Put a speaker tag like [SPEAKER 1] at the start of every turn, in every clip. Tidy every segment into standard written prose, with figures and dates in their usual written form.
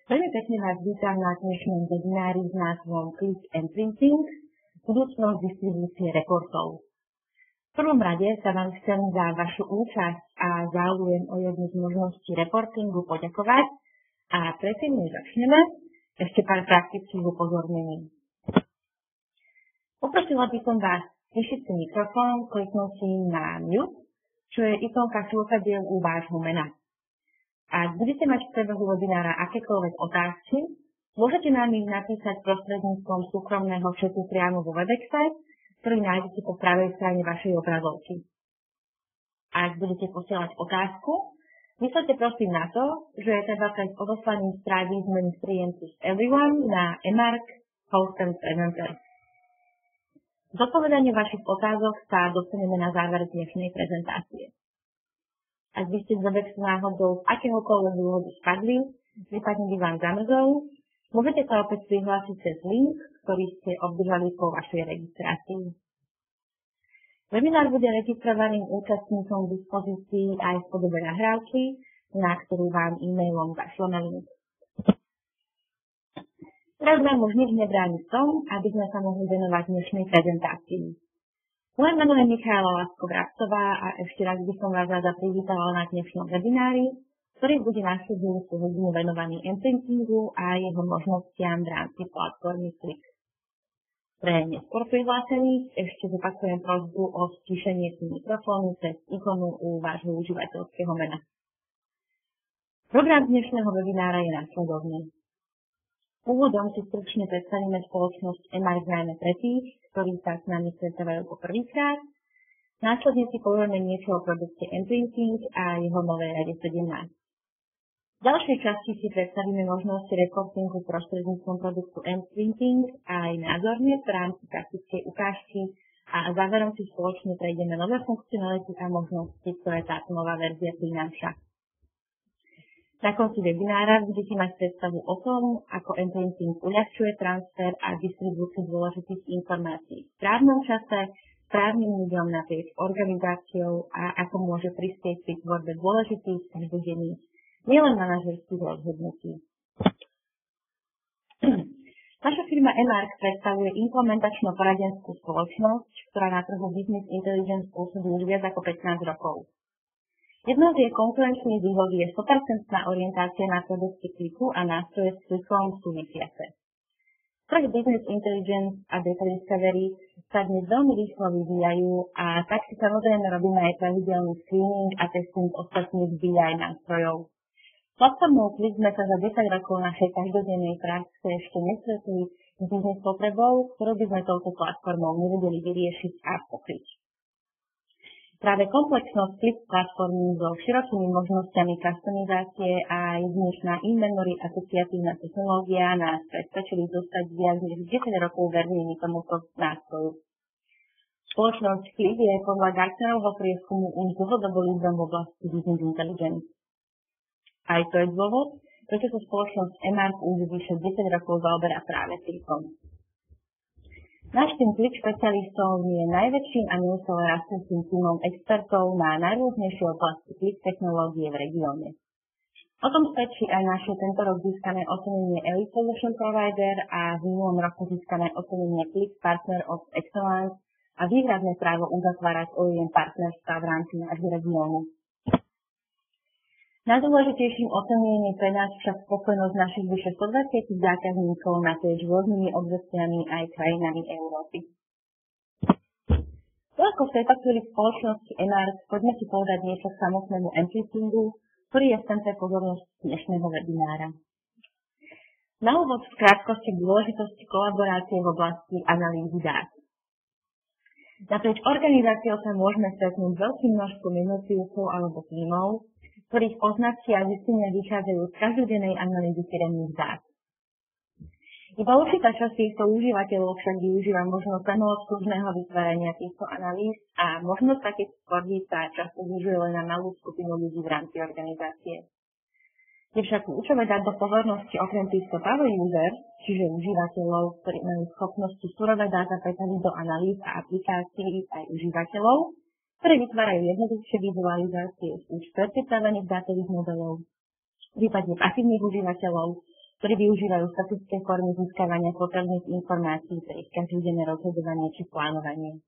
[SPEAKER 1] Veľmi pekne vás vítam na dnešnom webinári s názvom Click and Printing – budúcnosť distribúcie reportov. V prvom rade sa vám chcem za vašu účasť a záujem o jednu z možností reportingu poďakovať a predtým, než začneme, ešte pár praktických upozornení. Poprosila by som vás stišiť si mikrofón kliknutím na mute, čo je ikonka slúchadiel u vášho mena. Ak budete mať v priebehu webinára akékoľvek otázky, môžete nám ich napísať prostredníctvom súkromného chatu priamo vo Webexe, ktorý nájdete po pravej strane vašej obrazovky. Ak budete posielať otázku, myslete prosím na to, že je treba pred odoslaním správy zmeniť príjemcu z Everyone na Emark Host and Presenter. K zodpovedaniu vašich otázok sa dostaneme na záver dnešnej prezentácie. Ak by ste z Webexu náhodou z akéhokoľvek dôvodu spadli, prípadne by vám zamrzol, môžete sa opäť prihlásiť cez link, ktorý ste obdržali po vašej registrácii. Webinár bude registrovaným účastníkom k dispozícii aj v podobe nahrávky, na ktorú vám e-mailom zašleme link. Teraz vám už nič nebráni v tom, aby sme sa mohli venovať dnešnej prezentácii. Moje meno je Michála Lasko-Vrabcová a ešte raz by som vás rada privítala na dnešnom webinári, ktorý bude nasledujúcu hodinu venovaný imprintingu a jeho možnostiam v rámci platformy Click. Pre neskôr prihlásených ešte zopakujem prosbu o stíšenie si mikrofónu cez ikonu u vášho užívateľského mena. Program dnešného webinára je nasledovný. Úvodom si stručne predstavíme spoločnosť Emark najmä pre tých, ktorí sa s nami stretávajú po prvýkrát. Následne si povieme niečo o produkte Imprinting a jeho novej rade 17. V ďalšej časti si predstavíme možnosti reportingu prostredníctvom produktu Imprinting a aj názorne v rámci praktickej ukážky a záverom si spoločne prejdeme nové funkcionality a možnosti, ktoré táto nová verzia prináša. Na konci webinára budete mať predstavu o tom, ako Imprinting uľahčuje transfer a distribúciu dôležitých informácií v správnom čase, správnym ľuďom naprieč organizáciou a ako môže prispieť pri tvorbe dôležitých každodenných, nielen manažerských rozhodnutí. Naša firma Emark predstavuje implementačno-poradenskú spoločnosť, ktorá na trhu Business Intelligence pôsobí už viac ako 15 rokov. Jednou z jej konkurenčných výhod je 100% orientácia na produkty Clicku a nástroje s Clickom súvisiace. Trh Business Intelligence a Data Discovery sa dnes veľmi rýchlo vyvíjajú a tak si samozrejme robíme aj pravidelný screening a testing ostatných BI nástrojov. Platformou Click sme sa za 10 rokov našej každodennej praxe ešte nestretli s biznis potrebou, ktorú by sme touto platformou nevedeli vyriešiť a pokryť. Práve komplexnosť Click platformy so širokými možnosťami customizácie a jedinečná in-memory asociatívna technológia nás presvedčili zostať viac než 10 rokov vernými tomuto nástroju. Spoločnosť Click je podľa Gartnerovho prieskumu už dlhodobo lídrom v oblasti Business Intelligence. Aj to je dôvod, prečo sa spoločnosť Emark už vyše 10 rokov zaoberá práve Clickom. Náš tým Click špecialistov je najväčším a neustále rastúcim tímom expertov na najrôznejšie oblasti Click technológie v regióne. O tom svedčí aj naše tento rok získané ocenenie Elite Solution Provider a v minulom roku získané ocenenie Click Partner of Excellence a výhradné právo uzatvárať OEM partnerstva v rámci nášho regiónu. Najdôležitejším ocenením pre nás však spokojnosť našich vyše 120 zákazníkov naprieč rôznymi odvetviami aj krajinami Európy. Toľko v tejto chvíli spoločnosti Emark, poďme si povedať niečo k samotnému Imprintingu, ktorý je v centre pozornosti dnešného webinára. Na úvod v krátkosti k dôležitosti kolaborácie v oblasti analýzy dát. Naprieč organizáciou sa môžeme stretnúť veľkým množstvom jednotlivcov alebo tímov, ktorých poznatky a zistenia vychádzajú z každodennej analýzy firemných dát. Iba určitá časť týchto užívateľov však využíva možnosť samoobslužného vytvárania týchto analýz a možnosť takých tvorbí sa často využije len na malú skupinu ľudí v rámci organizácie. Je však kľúčové dať do pozornosti okrem týchto power users, čiže užívateľov, ktorí majú schopnosti surové dáta pretaviť do analýz a aplikácií aj užívateľov, ktoré vytvárajú jednoduchšie vizualizácie z už predpripravených dátových modelov, prípadne pasívnych užívateľov, ktorí využívajú statické formy získavania potrebných informácií pre ich každodenné rozhodovanie či plánovanie.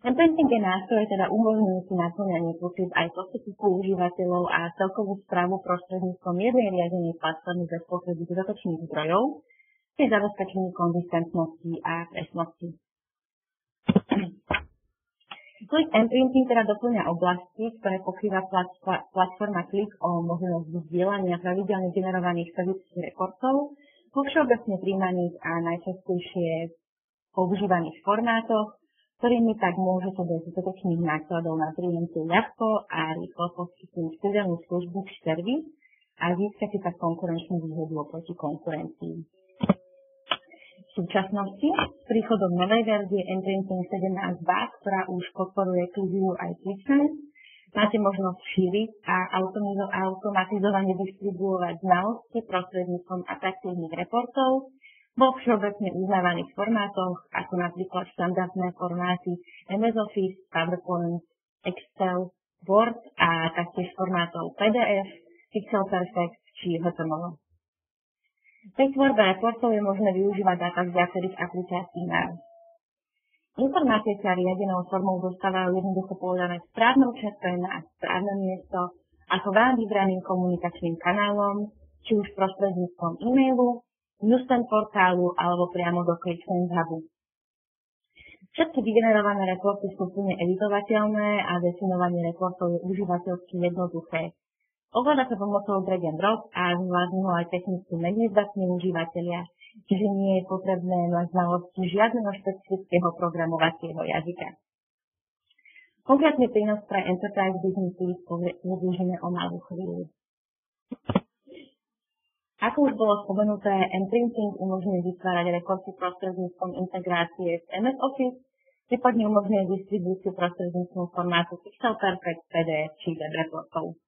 [SPEAKER 1] Imprinting je nástroj, teda umožňujúci naplňanie potrieb aj postupov užívateľov a celkovú správu prostredníctvom jednej riadenej platformy bez potreby dodatočných zdrojov, pri zabezpečení konzistentnosti a presnosti. Click Imprinting teda doplňa oblasti, ktoré pokrýva platforma Click o možnosť zdieľania pravidelne generovaných statických reportov vo všeobecne príjmaných a najčastejšie používaných formátoch, ktorými tak môžete bez zbytočných nákladov na príjemcu ľahko a rýchlo poskytnúť pridanú službu či servis a získate tak konkurenčnú výhodu oproti konkurencii. V súčasnosti s príchodom novej verzie Imprinting 17.2, ktorá už podporuje ClickView aj ClickSense, máte možnosť šíriť a automatizovane distribuovať znalosti prostredníctvom atraktívnych reportov vo všeobecne uznávaných formátoch, ako napríklad štandardné formáty MS Office, PowerPoint, Excel, Word a taktiež formátov PDF, Pixel Perfect či HTML. Pri tvorbe reportov je možné využívať dáta z viacerých aplikácií naraz. Informácie sa riadenou formou dostávajú jednoducho povedané v správnom čase na správne miesto, ako vám vybraným komunikačným kanálom, či už prostredníctvom e-mailu, newsstand portálu alebo priamo do ClickSense Hubu. Všetky vygenerované reporty sú plne editovateľné a definovanie reportov je užívateľsky jednoduché. Ovláda sa pomocou drag and drop a zvládnu ho aj technicky nezdatní užívateľia, čiže nie je potrebné mať znalosti žiadneho špecifického programovacieho jazyka. Konkrétny prínos pre Enterprise Business využijeme o malú chvíľu. Ako už bolo spomenuté, Imprinting umožňuje vytvárať reporty prostredníctvom integrácie s MS Office, prípadne umožňuje distribúciu prostredníctvom formátu Pixel Perfect, PDF či web reportov.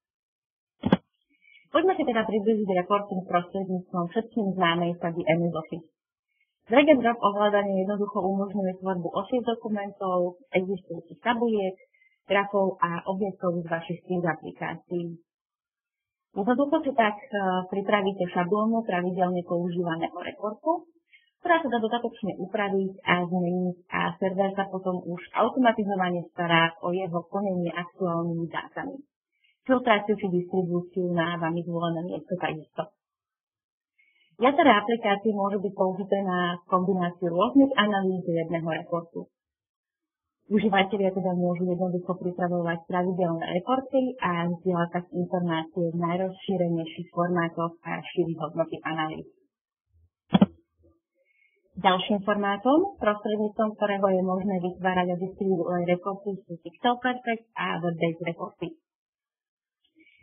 [SPEAKER 1] Poďme si teda približiť reporting prostredníctvom všetkým známej sady MS Office. Drag and drop ovládanie jednoducho umožňuje tvorbu Office dokumentov, existujúcich tabuliek, grafov a objektov z vašich aplikácií. Jednoducho si tak pripravíte šablónu pravidelne používaného reportu, ktorá sa dá dodatočne upraviť a zmeniť a server sa potom už automatizovane stará o jeho plnenie aktuálnymi dátami. Filtráciu či distribúciu na vami zvolené miesto takisto. Viaceré aplikácie môžu byť použité na kombináciu rôznych analýz jedného reportu. Užívateľia teda môžu jednoducho pripravovať pravidelné reporty a zdieľať tak informácie v najrozšírenejších formátoch a šíriť hodnoty analýz. Ďalším formátom, prostredníctvom ktorého je možné vytvárať a distribuovať reporty sú Pixel Perfect a Web-based reporty.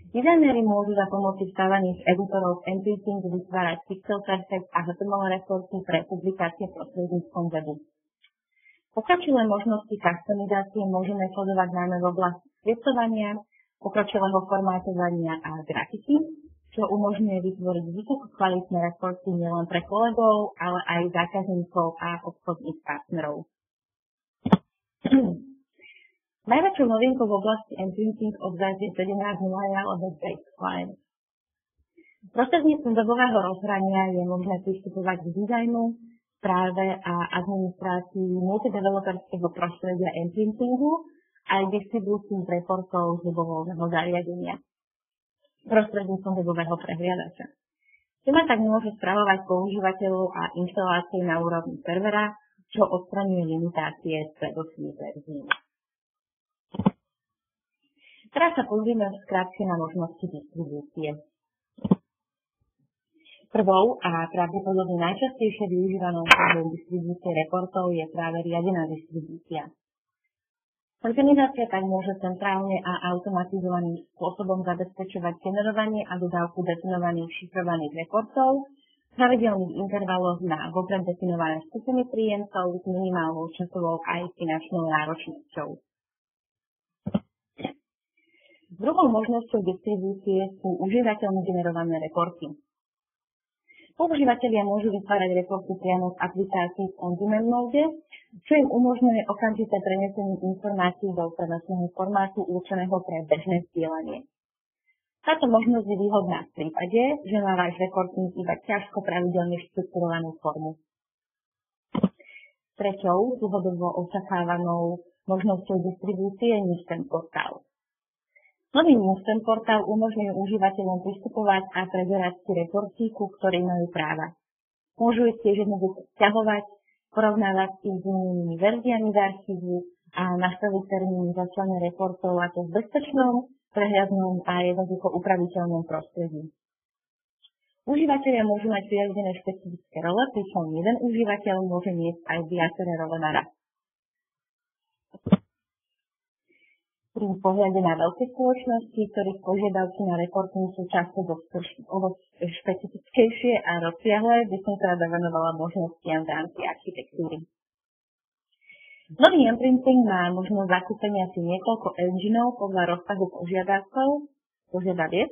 [SPEAKER 1] Dizajnéri môžu za pomoci vstávaných editorov Imprinting vytvárať Pixel Perfect a HTML reporty pre publikácie prostredníctvom webu. Pokročilé možnosti customizácie môžeme sledovať najmä v oblasti skriptovania, pokročilého formátovania a grafiky, čo umožňuje vytvoriť vysoko kvalitné reporty nielen pre kolegov, ale aj zákazníkov a obchodných partnerov. Najväčšou novinkou v oblasti Imprinting od verzie 17.0 je ale Web-based Client. Prostredníctvom webového rozhrania je možné pristupovať k dizajnu, správe a administrácii multideveloperského prostredia Imprintingu aj distribúciu reportov z webového zariadenia prostredníctvom webového prehliadača. Téma tak môže spravovať používateľov a inštalácie na úrovni servera, čo odstraňuje limitácie stredových verzií. Teraz sa pozrieme v skratke na možnosti distribúcie. Prvou a pravdepodobne najčastejšie využívanou formou distribúcie reportov je práve riadená distribúcia. Organizácia tak môže centrálne a automatizovaným spôsobom zabezpečovať generovanie a dodávku definovaných šifrovaných reportov v pravidelných intervaloch na vopred definované skupiny príjemcov s minimálnou časovou aj finančnou náročnosťou. Druhou možnosťou distribúcie sú užívateľne generované reporty. Používatelia môžu vytvárať reporty priamo z aplikácií v on-demand móde, čo im umožňuje okamžité prenesenie informácií do prenosného formátu určeného pre bežné zdieľanie. Táto možnosť je výhodná v prípade, že má váš reporting iba ťažko pravidelne štrukturovanú formu. Treťou dlhodobo očakávanou možnosťou distribúcie je Newsstand portál. Nový Newsstand portál umožňuje užívateľom pristupovať a preberať si reporty, ku ktorým majú práva. Môžu ich tiež jednoducho sťahovať, porovnávať ich s inými verziami z archívu a nastaviť termíny zaslania reportov, a to v bezpečnom, prehľadnom a jednoducho upraviteľnom prostredí. Užívateľia môžu mať priadené špecifické role, pričom jeden užívateľ môže miesť aj viaceré role naraz. Pri pohľade na veľké spoločnosti, ktorých požiadavky na reporting sú často špecifickejšie a rozsiahle, by som sa venovala možnostiam v rámci architektúry. Nový imprinting má možnosť zakúpenia si niekoľko engineov podľa rozsahu požiadaviek,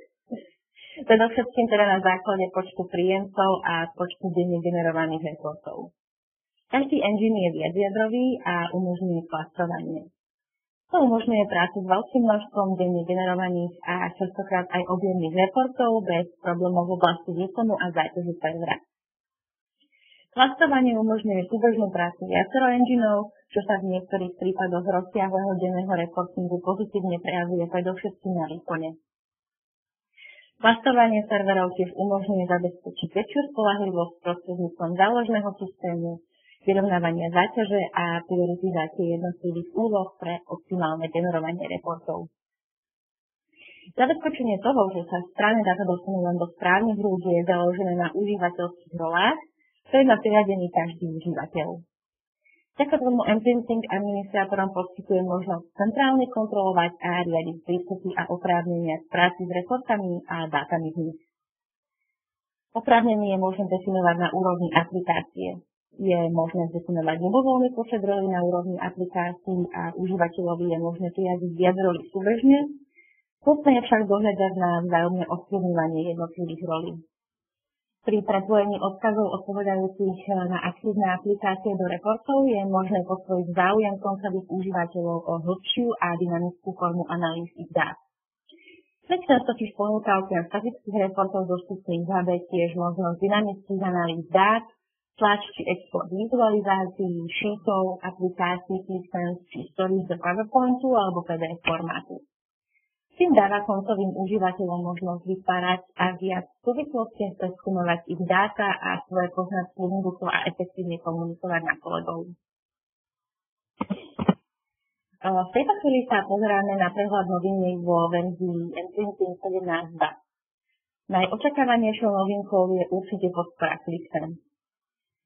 [SPEAKER 1] predovšetkým teda na základe počtu príjemcov a počtu denne generovaných reportov. Každý engine je viacjadrový a umožňuje klastrovanie. To umožňuje prácu s veľkým množstvom denne generovaných a častokrát aj objemných reportov bez problémov v oblasti výkonu a záťaže servera. Klastrovanie umožňuje súbežnú prácu viacero engineov, čo sa v niektorých prípadoch rozsiahleho denného reportingu pozitívne prejavuje predovšetkým na výkone. Klastrovanie serverov tiež umožňuje zabezpečiť väčšiu spoľahlivosť prostredníctvom záložného systému, vyrovnávania záťaže a prioritizácie jednotlivých úloh pre optimálne generovanie reportov. Zabezpečenie toho, že sa správne dáta dostanú len do správnych rúk, je založené na užívateľských rolách, ktoré má priradený každý užívateľ. Vďaka tomu imprinting administrátorom poskytuje možnosť centrálne kontrolovať a riadiť prístupy a oprávnenia k práci s reportami a dátami z nich. Oprávnenie je možné definovať na úrovni aplikácie. Je možné definovať ľubovoľný počet rolí na úrovni aplikácií a užívateľovi je možné priradiť viac rolí súbežne, potrebné je však dohľadať na vzájomné ovplyvňovanie jednotlivých rolí. Pri prepojení odkazov odpovedajúcich na aktívne aplikácie do reportov je možné podporiť záujem koncových užívateľov o hĺbšiu a dynamickú formu analýz ich dát. Väčšina totiž ponúka okrem statických reportov dostupných v HB tiež možnosť dynamických analýz dát, tlač či export vizualizácií, sheetov, aplikácií, systems či stories do PowerPointu alebo PDF formátu. Tým dáva koncovým užívateľom možnosť vytvárať a viac súvislosti preskúmovať ich dáta a svoje poznatky jednoducho a efektívne komunikovať na kolegov. V tejto chvíli sa pozeráme na prehľad noviniek vo verzii Imprinting 17.2. Najočakávanejšou novinkou je určite podpora ClickSense.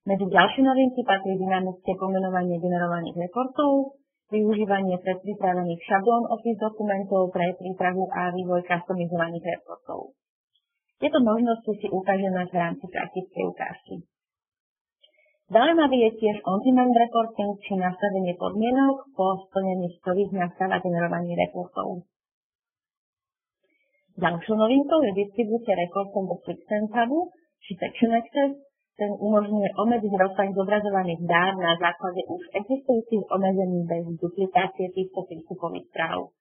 [SPEAKER 1] Medzi ďalšie novinky patrí dynamické pomenovanie generovaných reportov, využívanie predpripravených šablón Office dokumentov pre prípravu a vývoj customizovaných reportov. Tieto možnosti si ukážeme v rámci praktickej ukážky. Zaujímavý je tiež on-demand reporting či nastavenie podmienok po splnení ktorých nastáva generovanie reportov. Ďalšou novinkou je distribúcia reportov do ClickSense Hubu či Section Access. Ten umožňuje obmedziť rozsah zobrazovaných dát na základe už existujúcich obmedzení bez duplikácie týchto prístupových správ.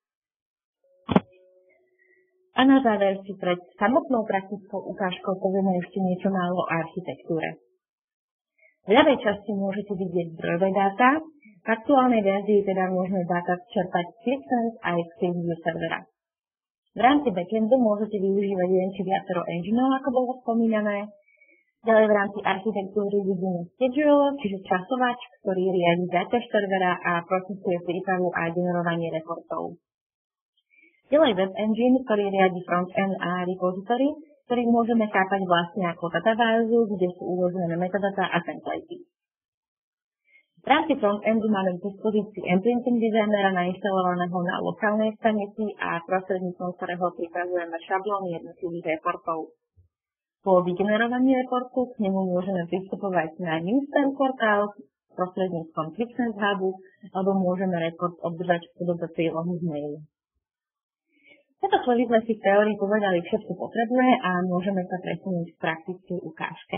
[SPEAKER 1] A na záver si pred samotnou praktickou ukážkou povieme ešte niečo málo o architektúre. V ľavej časti môžete vidieť zdrojové dáta, v aktuálnej verzii teda môžeme dáta čerpať z ClickSense aj z ClickView servera. V rámci backendu môžete využívať jeden či viacero engineov, ako bolo spomínané. Ďalej v rámci architektúry vidíme schedule, čiže časovač, ktorý riadi záťaž servera a procesuje prípravu a generovanie reportov. Ďalej web engine, ktorý riadi frontend a repository, ktorý môžeme chápať vlastne ako databázu, kde sú uložené metadata a templatey. V rámci frontendu máme k dispozícii imprinting designera nainštalovaného na lokálnej stanici a prostredníctvom ktorého pripravujeme šablóny jednotlivých reportov. Po vygenerovaní reportu k nemu môžeme pristupovať na Newsstand portál prostredníctvom ClickSense Hubu alebo môžeme report obdržať v podobe prílohy z mailu. V tejto chvíli sme si v teórii povedali všetko potrebné a môžeme sa presunúť k praktickej ukážke.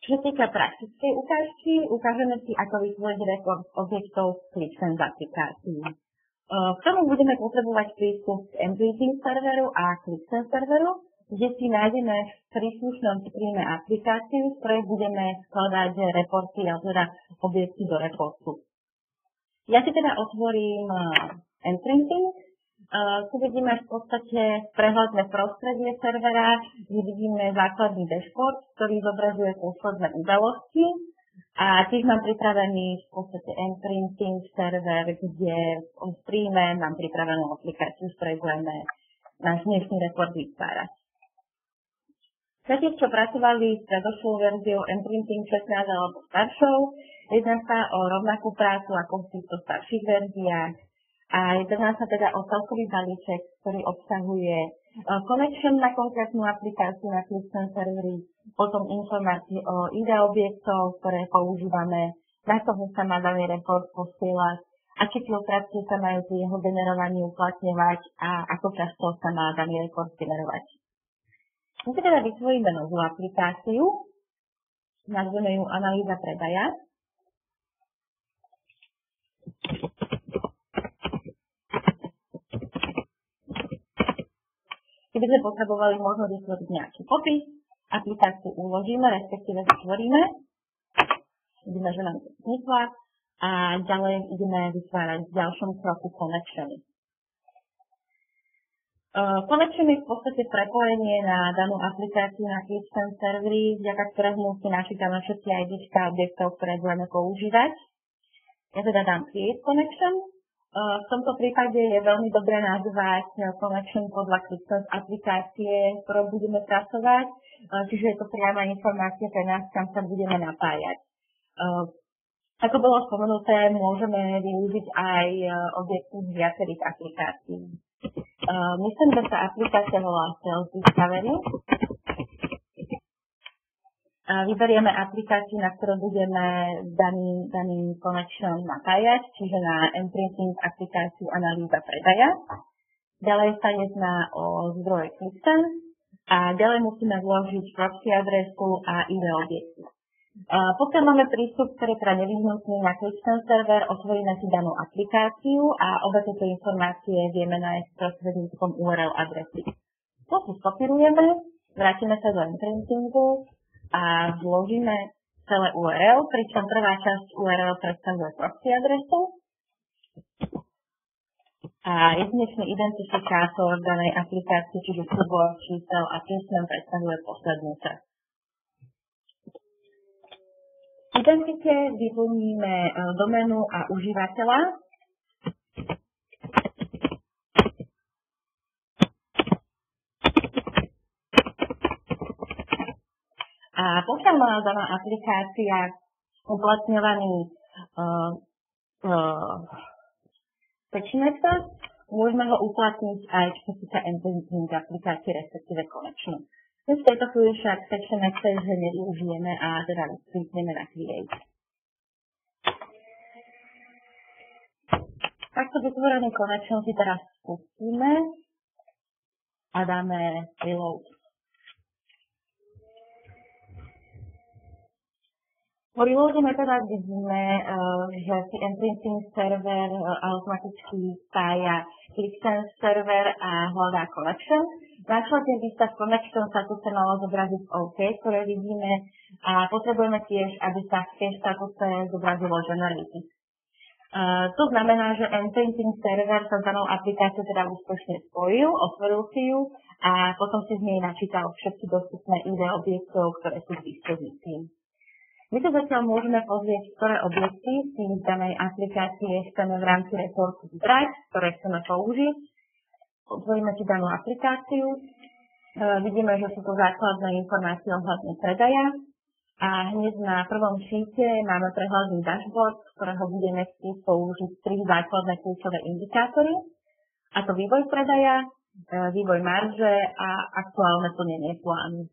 [SPEAKER 1] Čo sa týka praktickej ukážky, ukážeme si, ako vytvoriť report objektov z ClickSense aplikácií. K tomu budeme potrebovať prístup k MPreting serveru a ClickSense serveru, kde si nájdeme v príslušnom streame aplikáciu, z ktorej budeme skladať reporty a teda objekty do reportu. Ja si teda otvorím MPrinting. Tu vidíme v podstate prehľadné prostredie servera, kde vidíme základný dashboard, ktorý zobrazuje posledné udalosti. A tiež mám pripravený v podstate MPrinting server, kde v streame mám pripravenú aplikáciu, z ktorej budeme náš dnešný report vytvárať. Všetci, čo pracovali s predošlou verziou MPrinting 16 alebo staršou, jedná sa o rovnakú prácu ako v týchto starších verziách a jedná sa teda o celkový balíček, ktorý obsahuje connection na konkrétnu aplikáciu na ClickSense serveri, potom informácie o ID objektov, ktoré používame, na toho sa má daný report posielať, aké filtrácie sa majú pri jeho generovaní uplatňovať a ako často sa má daný report generovať. My si teda vytvoríme novú aplikáciu, nazveme ju Analýza predaja. Keby sme potrebovali možno vytvoriť nejaký popis, aplikáciu uložíme, respektíve vytvoríme. Vidíme, že nám to vznikla a ďalej ideme vytvárať v ďalšom kroku connectiony. Connection je v podstate prepojenie na danú aplikáciu na ClickSense serveri, vďaka ktorému si načítame všetky IDčka objektov, ktoré budeme používať. Ja teda dám Create Connection. V tomto prípade je veľmi dobré nazvať connection podľa ClickSense aplikácie, ktorou budeme pracovať, čiže je to priama informácia pre nás, kam sa budeme napájať. Ako bolo spomenuté, môžeme využiť aj objekty z viacerých aplikácií. Myslím, že tá aplikácia volá Sales Discovery. Vyberieme aplikáciu, na ktorú budeme daný connection napájať, čiže na MPrinting aplikáciu Analýza predaja. Ďalej sa jedná o zdroje ClickSense a ďalej musíme vložiť proxy adresu a ID objekty. Pokiaľ máme prístup, ktorý je teda nevyhnutný na ClickSense server, otvoríme si danú aplikáciu a obe tieto informácie vieme nájsť prostredníctvom URL adresy. To si skopírujeme, vrátime sa do MPrintingu a vložíme celé URL, pričom prvá časť URL predstavuje proxy adresu a jedinečný identifikátor danej aplikácie, čiže súbor čísel a písmen predstavuje poslednú časť. V identite vyplníme doménu a užívateľa. A pokiaľ má daná aplikácia uplatňovaný pečinec, môžeme ho uplatniť aj čo sa týka MPrinting aplikácie, respektíve connection. V tejto chvíli však section access nevyužijeme a teda klikneme na Create. Takto vytvorený connection si teraz spustíme a dáme Reload. Po reloadíme teda vidíme, že si MPrinting server automaticky spája ClickSense server a hľadá connection. Následne výstav connection status sa malo zobraziť OK, ktoré vidíme a potrebujeme tiež, aby sa v tej statuse zobrazilo Generate. To znamená, že MPrinting server sa s danou aplikáciou teda úspešne spojil, otvoril si ju a potom si z nej načítal všetky dostupné ID objektov, ktoré sú k dispozícii. My tu zatiaľ môžeme pozrieť, ktoré objekty si z danej aplikácie chceme v rámci reportu vybrať, ktoré chceme použiť. Otvoríme si danú aplikáciu. Vidíme, že sú to základné informácie ohľadne predaja. A hneď na prvom šíte máme prehľadný dashboard, z ktorého budeme chcieť použiť 3 základné kľúčové indikátory. A to vývoj predaja, vývoj marže a aktuálne plnenie plánu.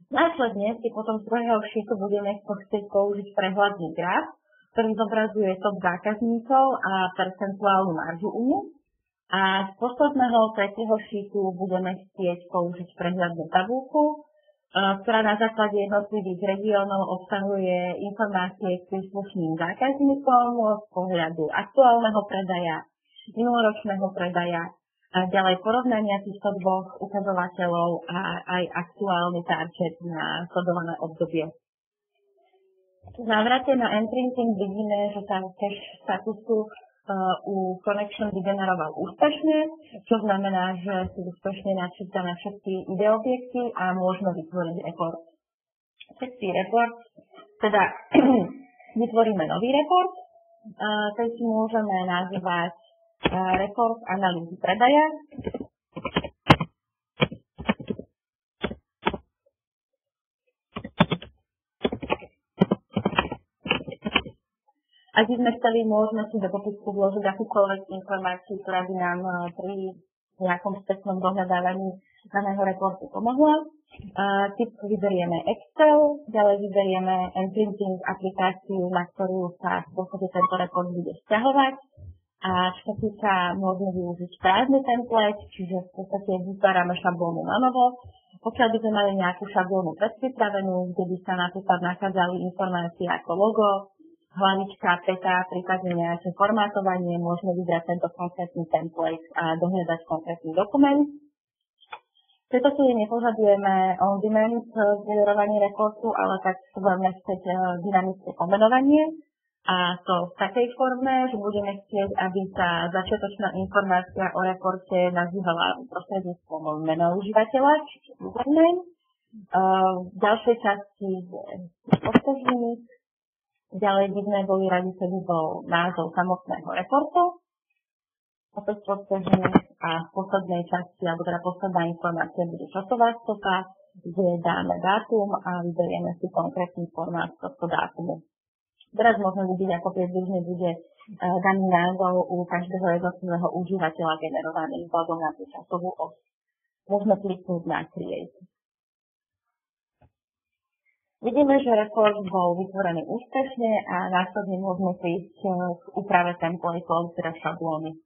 [SPEAKER 1] Následne si potom z druhého šítu budeme chcieť použiť prehľadný graf, ktorý zobrazuje top zákazníkov a percentuálnu maržu u nich. A z posledného tretieho šítu budeme chcieť použiť prehľadnú tabuľku, ktorá na základe jednotlivých regiónov obsahuje informácie k príslušným zákazníkom z pohľadu aktuálneho predaja, minuloročného predaja, a ďalej porovnania týchto dvoch ukazovateľov a aj aktuálny target na sledované obdobie. V návrate na N-printing vidíme, že sa cache statusu u Connection vygeneroval úspešne, čo znamená, že sú úspešne načítané všetky ID objekty a môžeme vytvoriť report. Všetky report, teda vytvoríme nový report, ktorý si môžeme nazývať report analýzy predaja. Ak by sme chceli, môžeme si do popisku vložiť akúkoľvek informáciu, ktorá by nám pri nejakom spätnom dohľadávaní daného reportu pomohla. Typ vyberieme Excel, ďalej vyberieme N-printing aplikáciu, na ktorú sa v podstate tento report bude vzťahovať. A čo sa môžeme využiť prázdny template, čiže v podstate vytvárame šablónu na novo. Pokiaľ by sme mali nejakú šablónu predpripravenú, kde by sa napríklad nachádzali informácie ako logo, hlavička, peta, prípadne nejaké formátovanie, môžeme vybrať tento konkrétny template a dohľadať konkrétny dokument. V tejto chvíli nepožadujeme on-demand generovanie reportu, ale tak budeme chcieť dynamické pomenovanie. A to v takej forme, že budeme chcieť, aby sa začiatočná informácia o reporte nazývala prostredníctvom meno užívateľa, čiže username. V ďalšej časti podtežník. Ďalej by sme boli radi, keby bol názov samotného reportu. Opäť podtežník a v poslednej časti, alebo teda posledná informácia bude časová stopa, kde dáme dátum a vyberieme si konkrétny formát tohto dátumu. Teraz môžeme vidieť, ako približne bude daný názov u každého jednotlivého užívateľa generovaný vzhľadom na tú časovú os. Môžeme kliknúť na Create. Vidíme, že report bol vytvorený úspešne a následne môžeme prísť k úprave templateov, teda šablóny.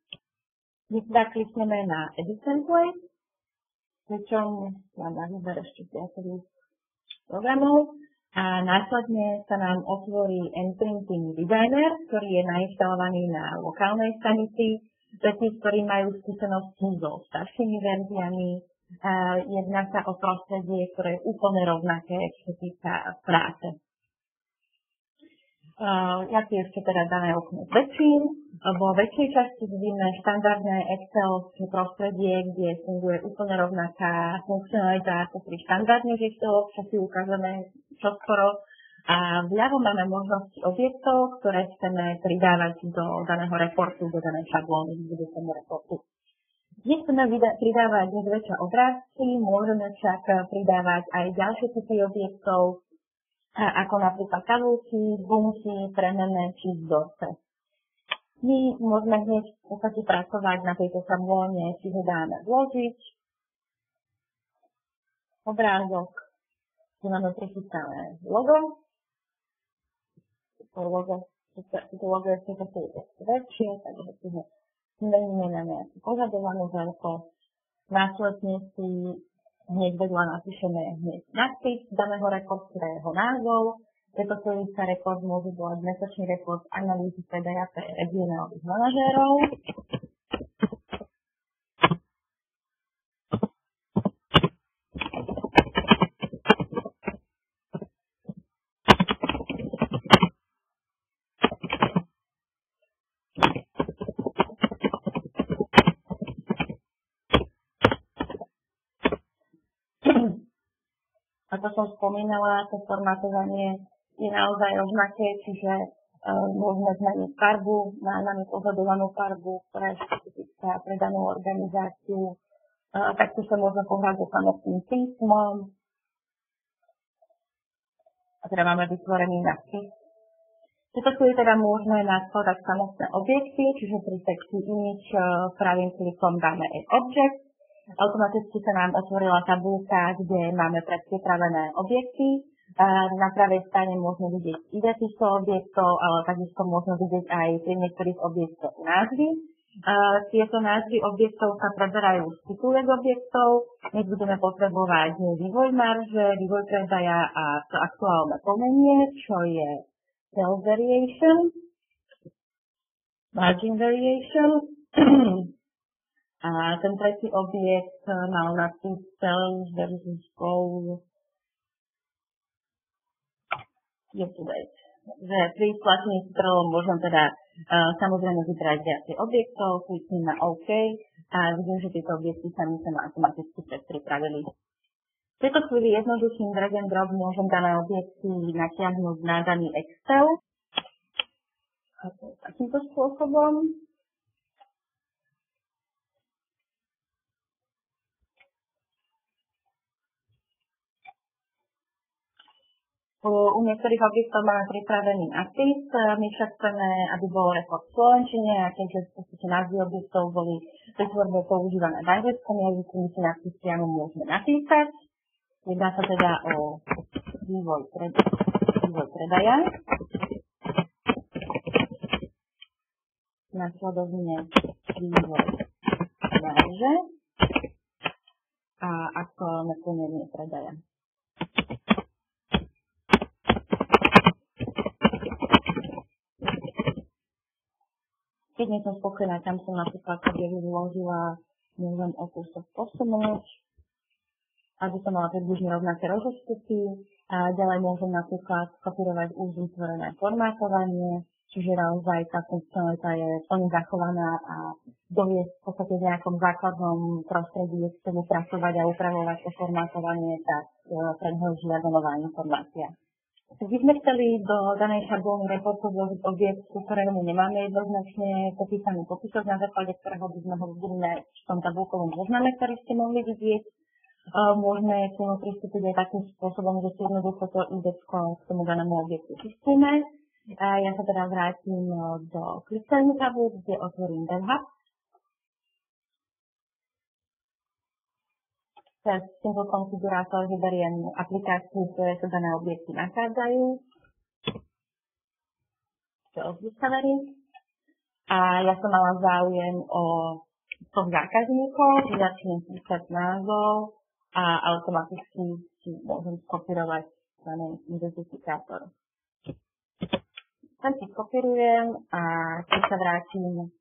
[SPEAKER 1] My teda klikneme na Edit Template, pričom mám na výber ešte viacerých programov a následne sa nám otvorí N-printing Designer, ktorý je nainštalovaný na lokálnej stanici. Pre tých, ktorí majú skúsenosti so staršími verziami, jedná sa o prostredie, ktoré je úplne rovnaké, čo sa týka práce. Ja si ešte teda dané okno zväčším. Vo väčšej časti vidíme štandardné Excelovské prostredie, kde funguje úplne rovnaká funkcionalita ako pri štandardných Exceloch, čo si ukážeme čoskoro. A vľavo máme možnosti objektov, ktoré chceme pridávať do daného reportu, do danej šablóny, do daného reportu. Nechceme pridávať zväčša obrázky, môžeme však pridávať aj ďalšie typy objektov, ako napríklad tabulky, bunky, premenné či vzorce. My môžeme hneď v podstate pracovať na tejto šablóne, či ho dáme vložiť, obrázok, kde máme prichystané logo. Toto logo je väčšie, takže si ho zmeníme na nejakú požadovanú veľkosť. Následne si hneď vedľa napíšeme hneď nadpis daného reportu, teda jeho názov. Preto sa report môže volať mesačný report analýzy predaja pre regionálnych manažérov. Ako som spomínala, to formátovanie je naozaj rovnaké, čiže môžeme zmeniť farbu, máme požadovanú farbu, ktorá je špecifická pre danú organizáciu. Takto sa môžeme pohrať so samotným písmom. A teda máme vytvorený nadpis. V tejto chvíli teda môžeme naskladať samotné objekty, čiže pri textu image pravým klikom dáme Add Object. Automaticky sa nám otvorila tabuľka, kde máme predpripravené objekty. Na pravej strane môžeme vidieť ID týchto objektov, ale takisto môžeme vidieť aj pri niektorých objektoch názvy. Tieto názvy objektov sa preberajú z tituliek objektov. My budeme potrebovať vývoj marže, vývoj predaja a to aktuálne plnenie, čo je sales variation, margin variation A ten tretí objekt mal napis Sales versus Goal Year-to-date. Že pri splatení strelom môžem teda samozrejme vybrať viacej objektov, kliknem na OK a vidím, že tieto objekty sa mi sa automaticky predpripravili. V tejto chvíli jednoduchým drag and drop môžem dané objekty natiahnuť na daný Excel. A to je takýmto spôsobom. U niektorých objektov máme pripravený napis, my však chceme, aby bol rekord v slovenčine a keďže v podstate názvy objektov boli pri tvorbe používané v anglickom jazyku, my si napis priamo môžeme napísať. Jedná sa teda o vývoj predaja. Nasledovne vývoj marže a aktuálne plnenie predaja. Keď nie som spokojná, tam som napríklad vyložila, môžem o kúsok posunúť, aby som mala približne rovnaké rozostupy. A ďalej môžem napríklad kopírovať už vytvorené formátovanie, čiže naozaj tá funkcionalita je plne zachovaná a doviesť v podstate v nejakom základnom prostredí, kde chceme pracovať a upravovať to formátovanie, tak pre neho žiadna nová informácia. Keď sme chceli do danej šablóny reportu vložiť objekt, ku ktorému nemáme jednoznačne popísaný popisok, na základe ktorého by sme ho videli v tom tabulkovom zozname, ktorý ste mohli vidieť. Môžeme k tomu pristúpiť aj takým spôsobom, že si jednoducho to indexko k tomu danému objektu pustíme. Ja sa teda vrátim do kliktelných tabúk, kde otvorím DevHub. Teraz v tomto konfigurátor vyberiem aplikáciu, ktoré sa dané objekty nachádzajú. Discovery. A ja som mala záujem o tom zákazníkov, začnem písať názov a automaticky si môžem skopírovať daný identifikátor. Ten si skopírujem a keď sa vrátim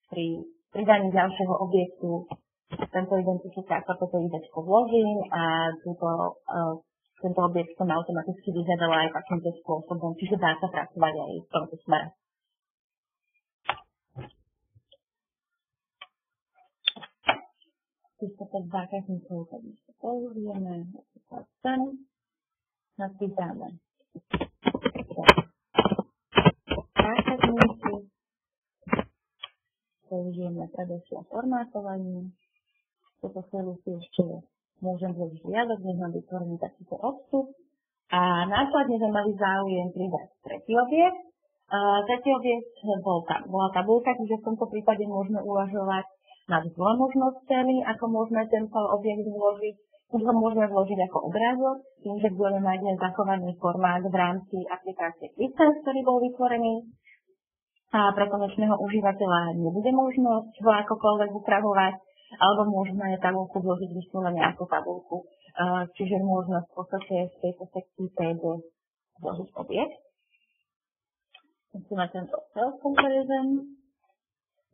[SPEAKER 1] pri pridaní ďalšieho objektu, tento identifikátor, toto idečko vložím a tento objekt som automaticky vyhľadala aj takýmto spôsobom, čiže dá sa pracovať aj v tomto smere. Keď sa tak zákazníkov takisto použijeme, napríklad ten, napísame zákazníky, použijeme predošlé formátovanie. V tejto chvíli si ešte môžem vložiť riadok, nech mám vytvorený takýto odstup. A následne sme mali záujem pridať tretí objekt. Tretí objekt bola tabulka, čiže v tomto prípade môžeme uvažovať nad dvoma možnosťami, ako môžeme tento objekt vložiť. Už ho môžeme vložiť ako obrázok, tým, že budeme mať zachovaný formát v rámci aplikácie QuickSense, ktorý bol vytvorený. A pre konečného užívateľa nebude možnosť ho akokoľvek upravovať, alebo môžeme tabulku vložiť vyslovene ako tabulku. Čiže môžeme v podstate v tejto sekcii PD vložiť objekt. Musíme tento cell comparison.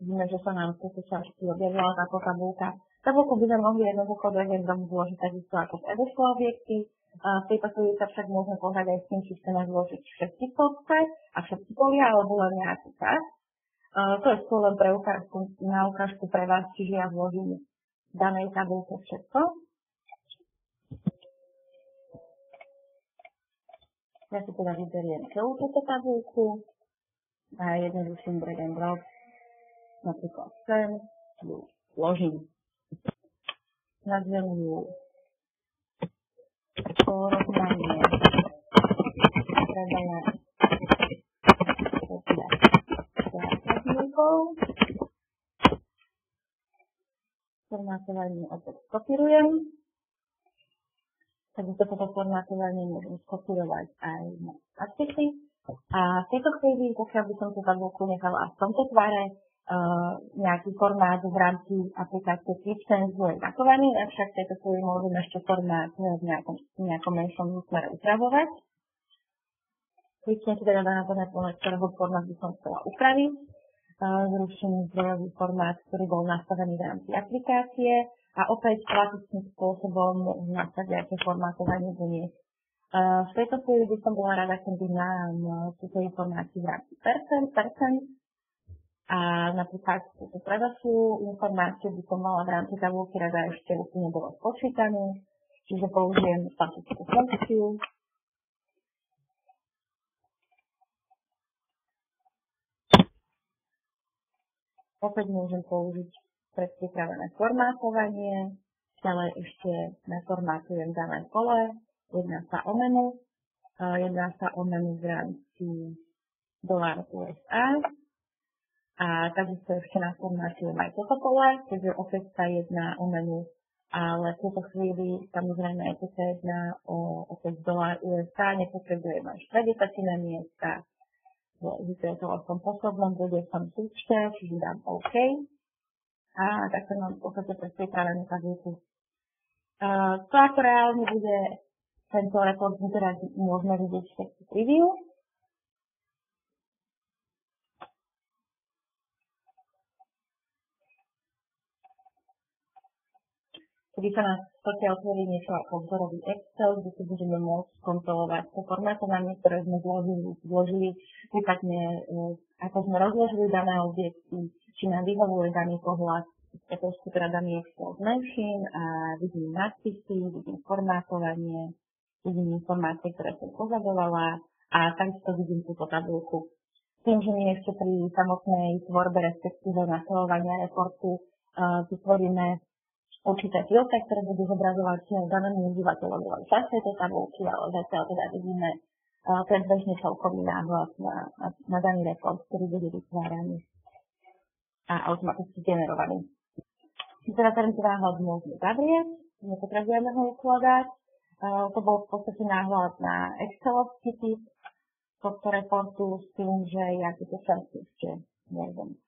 [SPEAKER 1] Vidíme, že sa nám v tejto časti objavila táto tabulka. Tabulku by sme mohli jednoducho drag and drop vložiť takisto ako v edošlo objekty. V tejto chvíli sa však môžeme pohľadať aj s tým, či chceme vložiť všetky kopce a všetky polia, alebo len nejaký čas. To je skôr len na ukážku pre vás, čiže ja vložím v danej tabulke všetko. Ja si teda vyberiem celú túto tabulku a jednoduchým drag and drop, napríklad sem, ju vložím. Nazvem ju porovnanie predaja zákazníkov. Formátovanie opäť skopírujem. Takže toto formátovanie môžem skopírovať aj na artikly. A v tejto chvíli, pokiaľ by som tú tabulku nechala v tomto tvare, nejaký formát v rámci aplikácie QuickSense bude zachovaný, avšak v tejto chvíli môžeme ešte formát v nejakom menšom smere upravovať. Kliknem si teda na to, ktorého formát by som chcela upraviť. zrušený zdrojový formát, ktorý bol nastavený v rámci aplikácie a opäť klasickým spôsobom nastaviť aké formátovanie buniek. V tejto chvíli by som bola rada, keby nám túto informáciu v rámci percent a napríklad túto predošlú informáciu by som mala v rámci tabulky rada ešte úplne bolo spočítané, čiže použijem statickú funkciu. Opäť môžem použiť predpripravené formátovanie, ďalej ešte naformátujem dané pole, jedná sa o menu v rámci $USA a takisto ešte naformátujem aj toto pole, keďže opäť sa jedná o menu, ale v tejto chvíli samozrejme aj keď sa jedná o opäť $USA, nepotrebujem až vegetatívne miesta, vysvetlila som v poslednom bode som súčte, čiže dám OK. A tak sa mám v podstate predpripravenú tabulku. To ako reálne bude tento report, teraz môžeme vidieť v texte preview. Kedy sa nás pokiaľ otvorí niečo ako vzorový Excel, kde si budeme môcť kontrolovať to formátovanie, ktoré sme zložili, prípadne ako sme rozložili dané objekty, či nám vyhovuje daný pohľad, pretože teda daný Excel zmenším a vidím nadpisy, vidím formátovanie, vidím informácie, ktoré som požadovala a takisto vidím túto tabulku. Tým, že my ešte pri samotnej tvorbe, respektíve nastavovania reportu vytvoríme určité filtre, ktoré budú zobrazovať danému užívateľovi len čas tejto tabulky, ale zatiaľ teda vidíme predbežne celkový náhľad na daný report, ktorý bude vytváraný a automaticky generovaný. Teda tento náhľad môžeme zavrieť, nepotrebujeme ho ukladať. To bol v podstate náhľad na Excelovský typ tohto reportu s tým, že ja tieto časti ešte môžem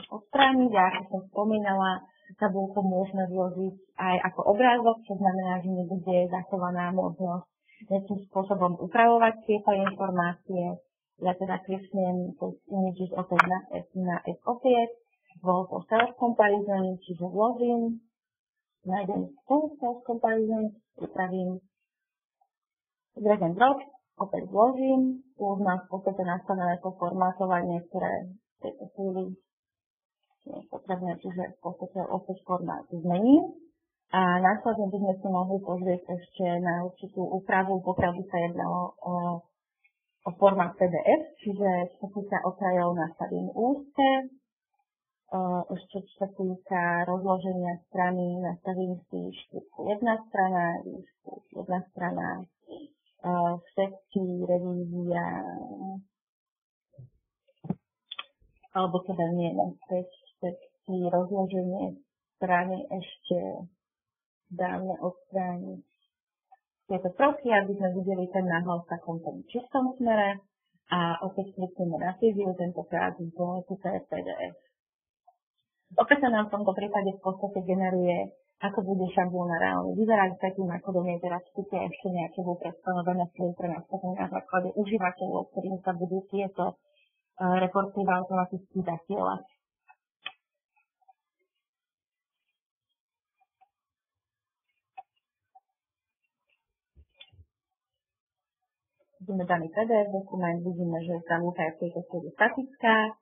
[SPEAKER 1] odstrániť a ako som spomínala, tabulku môžeme vložiť aj ako obrázok, čo znamená, že nebude zachovaná možnosť nejakým spôsobom upravovať tieto informácie. Ja teda kliknem images opäť na S-Object, vol to Self Comparison, čiže vložím, nájdem Self Comparison, pripravím drag and drop, opäť vložím, už mám v podstate nastavené to formátovanie, ktoré v tejto chvíli potrebné, čiže v podstate opäť formát zmením. A následne by sme si mohli pozrieť ešte na určitú úpravu, pokiaľ by sa jednalo o formát PDF, čiže čo sa týka okrajov nastavím úzke, ešte čo sa týka rozloženia strany, nastavím si štvorku jedna strana, výšku jedna strana, všetky revízia, alebo teda nie, všetky rozloženie strany ešte dáme odstrániť tieto prvky, aby sme videli ten náhľad v takom čistom smere a opäť klikneme na preview, tentokrát z PDF. Opäť sa nám v tomto prípade v podstate generuje, ako bude šablóna reálne vyzerať, predtým ako do nej teraz vstúpia ešte nejaké predstanovené filtre nastavené na základe užívateľov, ktorým sa budú tieto reporty automaticky zasielať. Vidíme daný PDF dokument, vidíme, že tabulka je v tejto chvíli statická.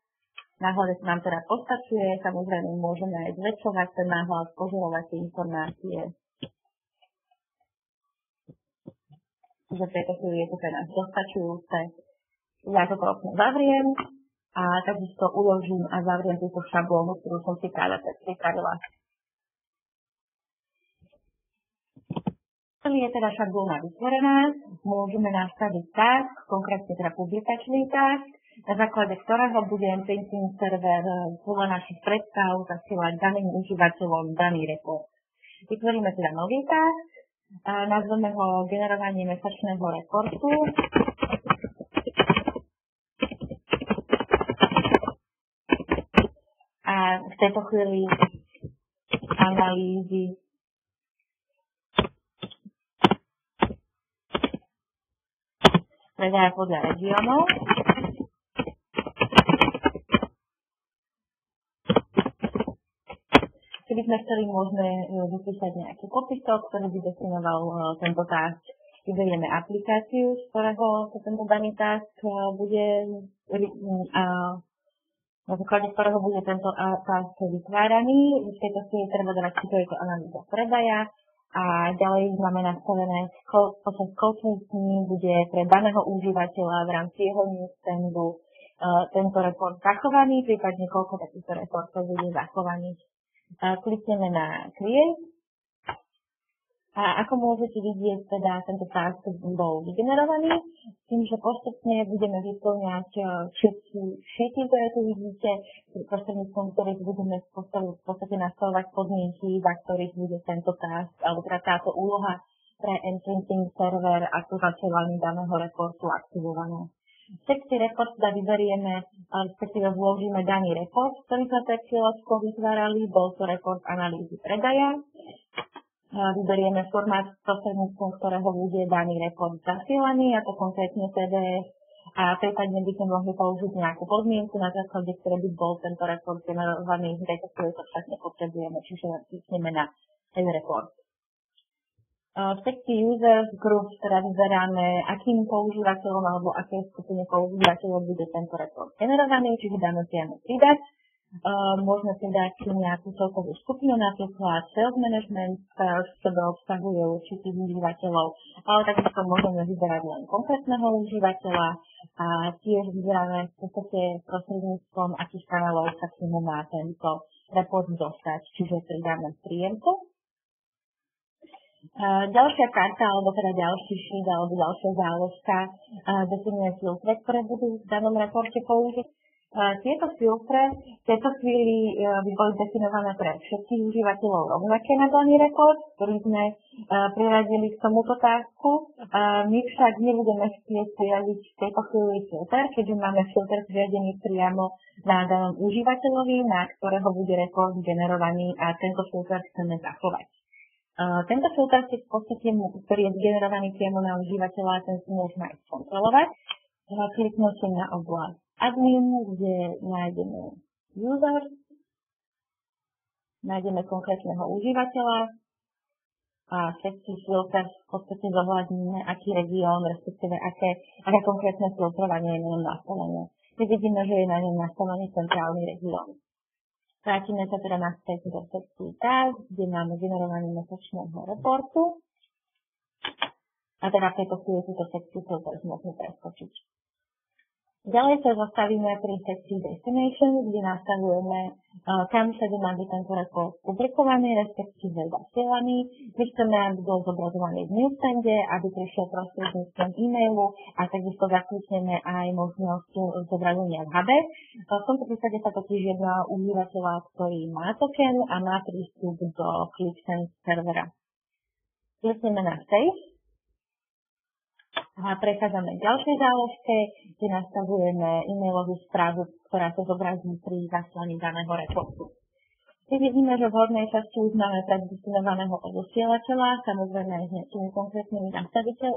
[SPEAKER 1] Náhľad nám teda postačuje, samozrejme môžeme aj zväčšovať ten náhľad, požerovať tie informácie. Čiže v tejto chvíli je to pre nás dostačujúce. Ja to prosím zavriem a takisto uložím a zavriem túto šablónu, ktorú som si práve pripravila. Celý je teda šablóna vytvorená, môžeme nastaviť task, konkrétne teda publikačný task, na základe ktorého budem Thinking server podľa našich predstav zasielať daným užívateľom daný report. Vytvoríme teda nový task, nazveme ho generovanie mesačného reportu. A v tejto chvíli analýzy predaja podľa regiónov. sme chceli, môžeme vypísať nejaký popisok, ktorý by definoval tento task. Vyberieme aplikáciu, z ktorého tento daný task bude, na základe ktorého bude tento task vytváraný. V tejto chvíli treba dať, či to je to analýza predaja. A ďalej máme nastavené, počas coaching dní bude pre daného užívateľa v rámci jeho newsstandu tento report zachovaný, prípadne koľko takýchto reportov bude zachovaných. Klikneme na Create a ako môžete vidieť, teda tento task bol vygenerovaný, s tým, že postupne budeme vyplňať všetky šity, ktoré tu vidíte, prostredníctvom ktorých budeme v podstate nastavovať podmienky, za ktorých bude tento task, alebo teda táto úloha pre Entrenching server a začiaľovanie daného reportu aktivované. V sekcii report teda vyberieme, respektíve vložíme daný report, ktorý sme pred chvíľočkou vytvárali, bol to report analýzy predaja. Vyberieme formát, prostredníctvom ktorého bude daný report zasielaný, ako konkrétne PDF, a prípadne by sme mohli použiť nejakú podmienku, na základe ktorej by bol tento report generovaný, v tejto chvíli to však nepotrebujeme, čiže klikneme na ten report. V sekcii Users Group teda vyberáme, akým používateľom alebo akej skupine používateľov bude tento report generovaný, čiže dáme priamo pridať. Môžeme si dať nejakú celkovú skupinu, napríklad Sales Management, ktorá v sebe obsahuje určitých užívateľov, ale takisto môžeme vyberať len konkrétneho užívateľa a tiež vyberáme v podstate prostredníctvom akých kanálov sa k nemu má tento report dostať, čiže pridáme príjemcu. Ďalšia karta, alebo teda ďalší sheet, alebo ďalšia záložka definuje filtre, ktoré budú v danom reporte použiť. Tieto filtre v tejto chvíli by boli definované pre všetkých užívateľov rovnaké na daný report, ktorý sme priradili k tomuto tasku. My však nebudeme chcieť priradiť v tejto chvíli filter, keďže máme filter priradený priamo na danom užívateľovi, na ktorého bude report generovaný a tento filter chceme zachovať. Tento filter si v podstate, ktorý je generovaný priamo na užívateľa, ten si môžeme aj skontrolovať. Kliknúť na oblasť Admin, kde nájdeme User, nájdeme konkrétneho užívateľa a všetky filtre v podstate zohľadníme, aký región, respektíve aké konkrétne filtrovanie je na ňom nastavené. My vidíme, že je na ňom nastavený centrálny región. Vrátime sa teda naspäť do sekcie Task, kde máme generovanie mesačného reportu. A teda v tejto chvíli túto sekciu filter môžeme preskočiť. Ďalej sa zastavíme pri sekcii Destination, kde nastavujeme, kam sa má byť tento report publikovaný, respektíve zasielaný. My chceme, aby bol zobrazovaný v newsstande, aby prišiel prostredníctvom e-mailu a takisto zakúsneme aj možnosť zobrazenia v hube. V tomto prípade sa totiž jedná o užívateľa, ktorý má token a má prístup do ClickSense servera. Klikneme na Save. A prechádzame k ďalšej záložke, kde nastavujeme e-mailovú správu, ktorá sa zobrazí pri zaslaní daného reportu. My vidíme, že v hornej časti už máme preddefinovaného odosielateľa, samozrejme aj s nejakými konkrétnymi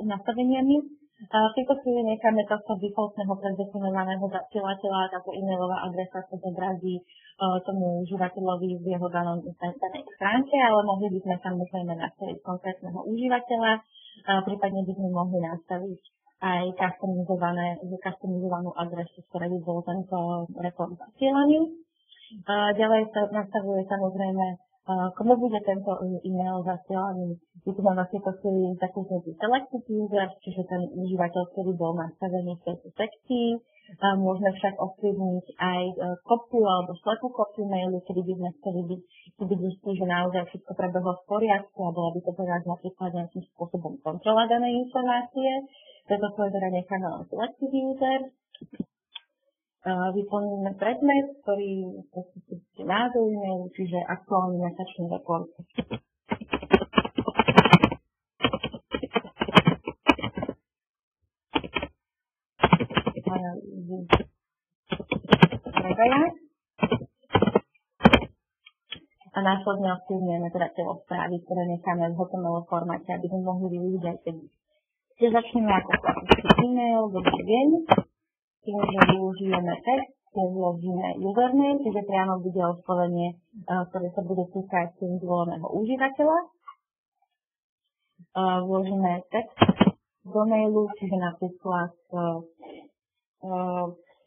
[SPEAKER 1] nastaveniami. V tejto chvíli necháme tohto defaultného preddefinovaného zasielateľa, táto e-mailová adresa sa zobrazí tomu užívateľovi v jeho danej stránke, ale mohli by sme samozrejme nastaviť konkrétneho užívateľa, prípadne by sme mohli nastaviť aj customizovanú adresu, z ktorej by bol tento report zasielaný. Ďalej sa nastavuje samozrejme, komu bude tento e-mail zasielaný. Je tu na tejto chvíli zakúsnutý selected user, čiže ten užívateľ, ktorý bol nastavený v tejto sekcii. Môžeme však ovplyvniť aj kopiu alebo slepú kopiu mailu, kedy by sme chceli byť istí, že naozaj všetko prebehlo v poriadku a bola by to pre nás napríklad nejakým spôsobom kontrola danej informácie. Preto teda necháme len selected user. Vyplníme predmet, ktorý je názov e-mailu, čiže aktuálny mesačný report. A následne ovplyvňujeme teda telo správy, ktoré necháme v HTML formáte, aby sme mohli využiť aj teď. Čiže začneme ako klasický e-mail, dobrý deň, tým, že využijeme text, si vložíme username, čiže priamo bude oslovenie, ktoré sa bude týkať zvoleného užívateľa. Vložíme text do mailu, čiže napríklad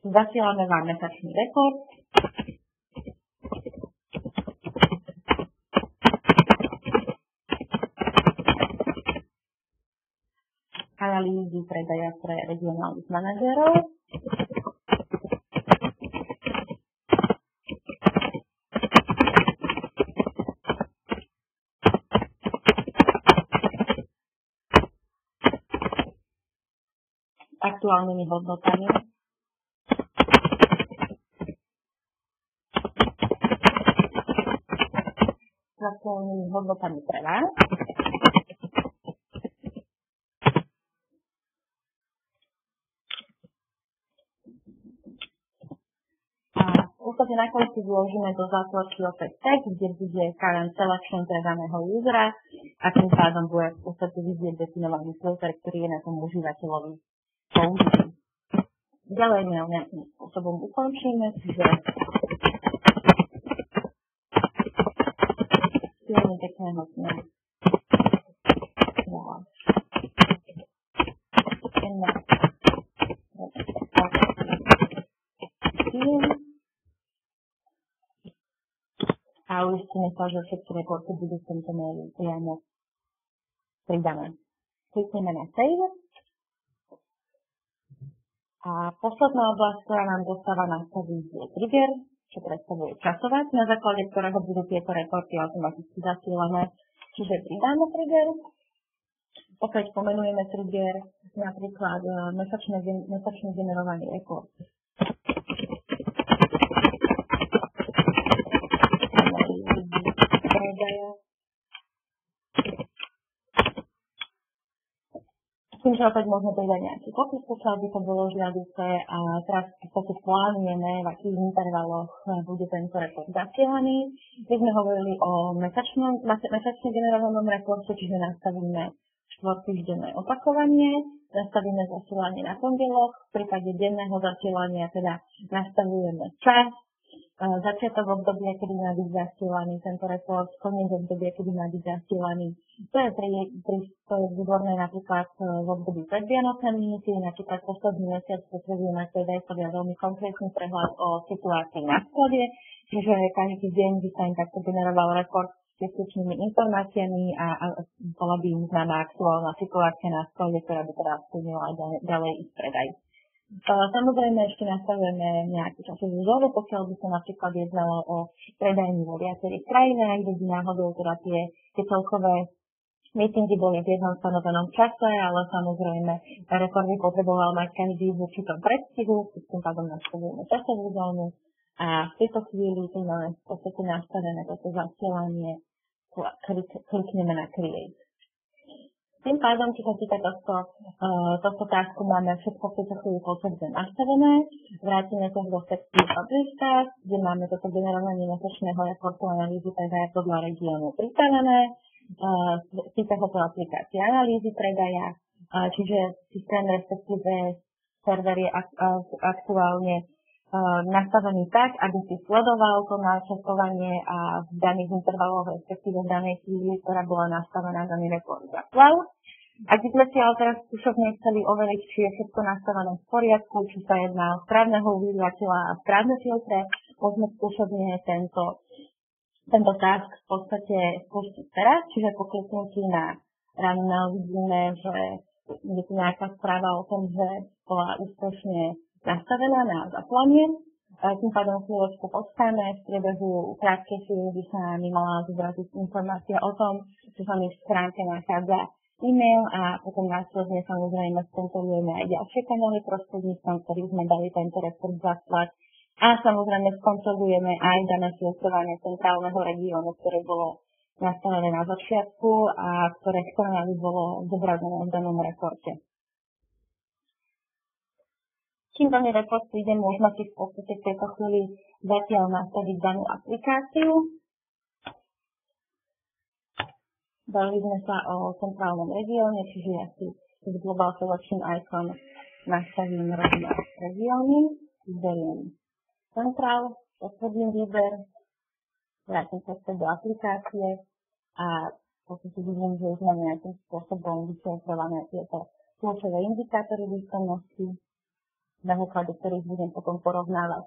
[SPEAKER 1] zasielame vám mesačný report. Analýzy predaja pre regionálnych manažérov. Aktuálnymi hodnotami. Aktuálnymi hodnotami pre vás. V na konci vložíme do zátvorky opäť text, kde bude current selection pre daného usera a tým pádom bude v podstate vidieť definovaný filter, ktorý je na tom užívateľovi použitý. Ďalej mail nejakým spôsobom ukončíme, čiže veľmi pekného dňa. A uistíme sa, že všetky reporty budú v tomto mailu priamo pridané. Klikneme na save. A posledná oblasť, ktorá nám dostáva nastaviť, je trigger, čo predstavuje časovať, na základe ktorého budú tieto reporty automaticky zasielané. Čiže pridáme trigger. Opäť pomenujeme trigger, napríklad mesačne generovaný report. Tým, že opäť môžeme pridať nejaký popis, pokiaľ by to bolo žiaduce a teraz v podstate plánujeme, v akých intervaloch bude tento report zasielaný. Keď sme hovorili o mesačne generovanom reporte, čiže nastavíme štvortýždenné opakovanie, nastavíme zasielanie na pondelok, v prípade denného zasielania teda nastavujeme čas, začiatok obdobia, kedy má byť zasielaný tento report, koniec obdobia, kedy má byť zasielaný. To je výborné napríklad v období pred Vianocami, keď napríklad posledný mesiac potrebujeme PDF-ovia veľmi konkrétny prehľad o situácii na sklade, čiže každý deň by sa im takto generoval report s príslušnými informáciami a bola by im známa aktuálna situácia na sklade, ktorá by teda vplyvnila ďalej ich predaj. Samozrejme ešte nastavujeme nejakú časovú zónu, pokiaľ by sa napríklad jednalo o predajní vo viacerých krajinách, kde by náhodou teda tie celkové meetingy boli v jednom stanovenom čase, ale samozrejme report by potreboval mať každý v určitom predstihu, tým pádom nastavujeme časovú zónu a v tejto chvíli tu máme v podstate nastavené toto zasielanie, klikneme na create. Tým pádom, čo sa týka tohto tasku, máme všetko v tejto chvíli potrebné nastavené. Vrátime sa do sekcie Publish Task, kde máme toto generovanie mesačného reportu analýzy predaja podľa regiónu pripravené. Týka sa to aplikácie analýzy predaja, čiže systém respektíve server je aktuálne nastavený tak, aby si sledoval to načasovanie a v daných intervaloch, respektíve v danej chvíli, ktorá bola nastavená daný report zaslal. Ak by sme si ale teraz skúšovne chceli overiť, či je všetko nastavené v poriadku, či sa jedná o správneho užívateľa a správne filtre, môžeme skúšovne tento task v podstate spustiť teraz, čiže po kliknutí na run vidíme, že je tu nejaká správa o tom, že bola úspešne nastavená na zaslanie. Tým pádom chvíľočku počkáme, v priebehu krátkej chvíli by sa mi mala zobraziť informácia o tom, že sa mi v schránke nachádza e-mail a potom následne samozrejme skontrolujeme aj ďalšie kanály prostredníctvom, ktorých sme dali tento report zaslať. A samozrejme skontrolujeme aj dané filtrovanie centrálneho regiónu, ktoré bolo nastavené na začiatku a ktoré by bolo zobrazené v danom reporte. Kým daný report príde, môžeme si v podstate v tejto chvíli zatiaľ nastaviť danú aplikáciu. Bavili sme sa o centrálnom regióne, čiže ja si z Global Selection Icon nastavím rovno regióny, vyberiem centrál, potvrdím výber, vrátim sa späť do aplikácie a potom si vidím, že už mám nejakým spôsobom vyfiltrované tieto kľúčové indikátory výkonnosti, na základe ktorých budem potom porovnávať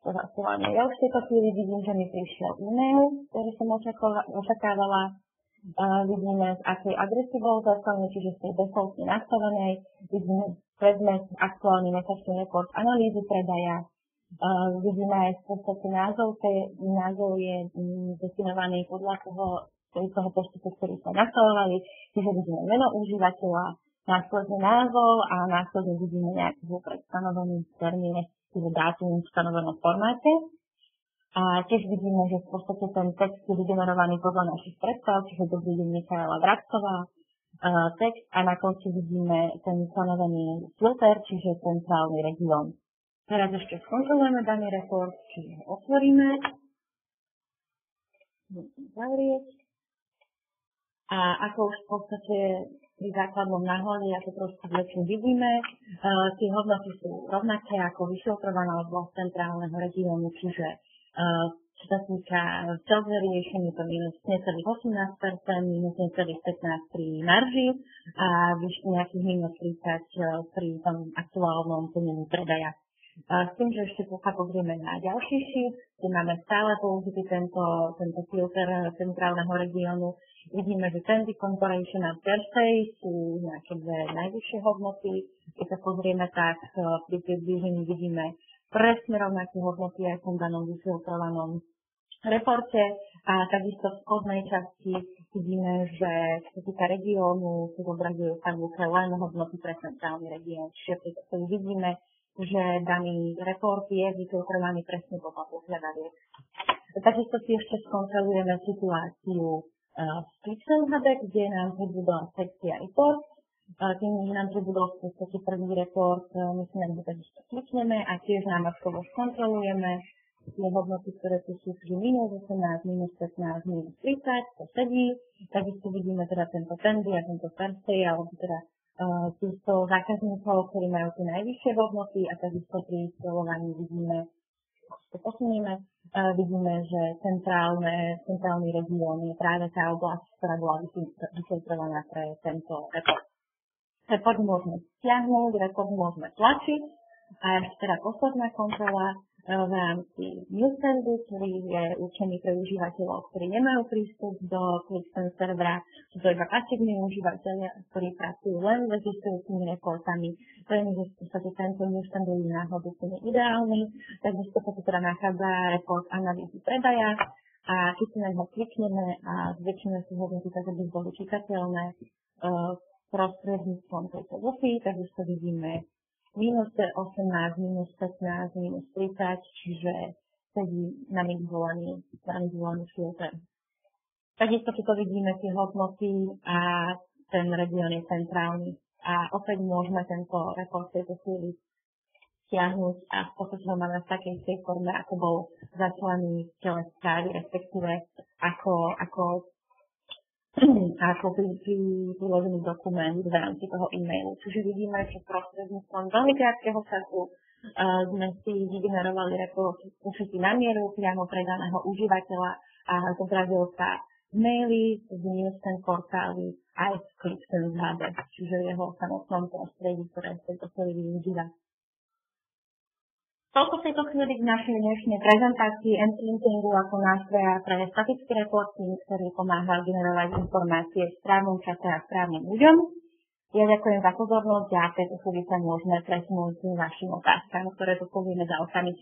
[SPEAKER 1] to hlasovanie. Ja už v tejto chvíli vidím, že mi prišiel e-mail, ktorý som očakávala. Vidíme, z akej adresy bol zaslaný, čiže z tej defaultne nastavenej. Vidíme predmet, aktuálny mesačný report analýzy predaja. Vidíme aj v podstate názov je definovaný podľa toho postupu, ktorý sa nastavovali. Čiže vidíme meno užívateľa, následne názov a následne vidíme nejaký vopred stanovený termín, čiže dátum v stanovenom formáte. A tiež vidíme, že v podstate ten text je vygenerovaný podľa našich predstav, čiže dobrý deň Michaela Drakcová, text a na konci vidíme ten stanovený filter, čiže centrálny región. Teraz ešte skontrolujeme daný report, čiže ho otvoríme. Zavrieť. A ako už v podstate pri základnom náhľade, ako trošku lepšie vidíme, tie hodnoty sú rovnaké ako vyfiltrovaná oblasť centrálneho regiónu, čiže čo sa týka self-variation, je to minus necelých 18%, minus necelých 15% pri marži a vyššie nejakých minus 30% pri tom aktuálnom plnení predaja. S tým, že ešte sa pozrieme na ďalší sheet, kde máme stále použitý tento filter centrálneho regiónu. Vidíme, že Trendy Comparison a Thursday sú nejaké dve najvyššie hodnoty. Keď sa pozrieme, tak pri približení vidíme presne rovnaké hodnoty aj v tom danom vyfiltrovanom reporte a takisto v spodnej časti vidíme, že čo sa týka regiónu, sa zobrazujú v tabulke len hodnoty pre centrálny región. Čiže pri vidíme, že daný report je vyfiltrovaný presne podľa požiadaviek. Takisto si ešte skontrolujeme situáciu v PixelHub, kde nám pribudla sekcia report. Tým, že nám pribudol v podstate prvý report, my si na ňu takisto klikneme a tiež námačkovo skontrolujeme tie hodnoty, ktoré tu sú minus 18, minus 15, minus 30, to sedí. Takisto vidíme teda tento trendy a tento Thursday, alebo teda týchto zákazníkov, ktorí majú tie najvyššie hodnoty a takisto pri scrollovaní vidíme, vidíme, že centrálny región je práve tá oblasť, ktorá bola vyfiltrovaná pre tento report. Report môžeme stiahnuť, report môžeme tlačiť a ešte teda posledná kontrola v rámci Newsstandu, ktorý je určený pre užívateľov, ktorí nemajú prístup do ClickSense servera. Sú to iba pasívni užívateľia, ktorí pracujú len s existujúcimi reportami. Pre nich je v podstate tento Newsstandový náhod úplne ideálny. Takisto sa tu teda nachádza report analýzy predaja a keď si na neho klikneme a zväčšíme si hodnoty, tak aby boli čitateľné prostredníctvom tejto lupy, takisto vidíme minus 18, minus 15, minus 30, čiže sedí na volaný filter. Takisto tu vidíme tie hodnoty a ten región je centrálny. A opäť môžeme tento report v tejto chvíli stiahnuť a v podstate ho máme v takej forme, ako bol zaslaný v tele správy, respektíve ako priložený dokument v rámci toho e-mailu. Čiže vidíme, že prostredníctvom veľmi krátkeho času sme si vygenerovali report ušitý na mieru priamo pre daného užívateľa a zobrazil sa v maili, z Newsstand portály aj v ClickSense Hube, čiže jeho samotnom prostredí, ktoré v tejto chvíli využíva. Toľko v tejto chvíli k našej dnešnej prezentácii Entry-Linkingu ako nástroja pre statický reporting, ktorý pomáha generovať informácie v správnom čase a správnym ľuďom. Ja ďakujem za pozornosť a v tejto chvíli sa môžeme presunúť k vašim otázkam, ktoré tu povieme za okamih.